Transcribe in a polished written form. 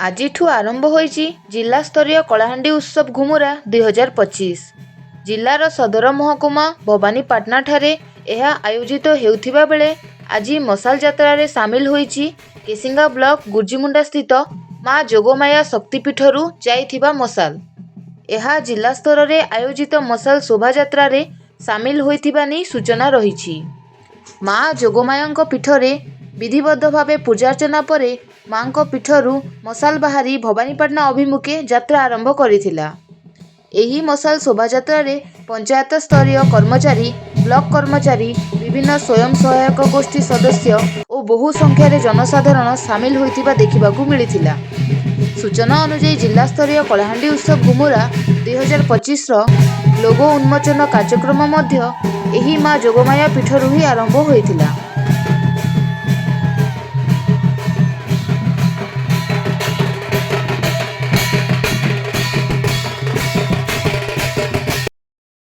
ଆଜିଠୁ ଆରମ୍ଭ ହୋଇଛି ଜିଲ୍ଲାସ୍ତରୀୟ କଳାହାଣ୍ଡି ଉତ୍ସବ ଘୁମୁରା 2025। ଜିଲ୍ଲାର ସଦର ମହକୁମା ଭବାନୀପାଟଣାଠାରେ ଏହା ଆୟୋଜିତ ହେଉଥିବା ବେଳେ ଆଜି ମଶାଲ ଯାତ୍ରାରେ ସାମିଲ ହୋଇଛି କେସିଙ୍ଗା ବ୍ଲକ ଗୁର୍ଜିମୁଣ୍ଡା ସ୍ଥିତ ମା ଯୋଗମାୟା ଶକ୍ତିପୀଠରୁ ଯାଇଥିବା ମଶାଲ। ଏହା ଜିଲ୍ଲା ସ୍ତରରେ ଆୟୋଜିତ ମଶାଲ ଶୋଭାଯାତ୍ରାରେ ସାମିଲ ହୋଇଥିବା ନେଇ ସୂଚନା ରହିଛି। ମା ଯୋଗମାୟାଙ୍କ ପୀଠରେ ବିଧିବଦ୍ଧ ଭାବେ ପୂଜାର୍ଚ୍ଚନା ପରେ ମାଙ୍କ ପୀଠରୁ ମଶାଲ ବାହାରି ଭବାନୀପାଟଣା ଅଭିମୁଖେ ଯାତ୍ରା ଆରମ୍ଭ କରିଥିଲା। ଏହି ମଶାଲ ଶୋଭାଯାତ୍ରାରେ ପଞ୍ଚାୟତ ସ୍ତରୀୟ କର୍ମଚାରୀ, ବ୍ଲକ କର୍ମଚାରୀ, ବିଭିନ୍ନ ସ୍ୱୟଂ ସହାୟକ ଗୋଷ୍ଠୀ ସଦସ୍ୟ ଓ ବହୁ ସଂଖ୍ୟାରେ ଜନସାଧାରଣ ସାମିଲ ହୋଇଥିବା ଦେଖିବାକୁ ମିଳିଥିଲା। ସୂଚନା ଅନୁଯାୟୀ ଜିଲ୍ଲାସ୍ତରୀୟ କଳାହାଣ୍ଡି ଉତ୍ସବ ଘୁମୁରା 2025ର ଲୋଗୋ ଉନ୍ମୋଚନ କାର୍ଯ୍ୟକ୍ରମ ମଧ୍ୟ ଏହି ମା ଯୋଗମାୟା ପୀଠରୁ ହିଁ ଆରମ୍ଭ ହୋଇଥିଲା।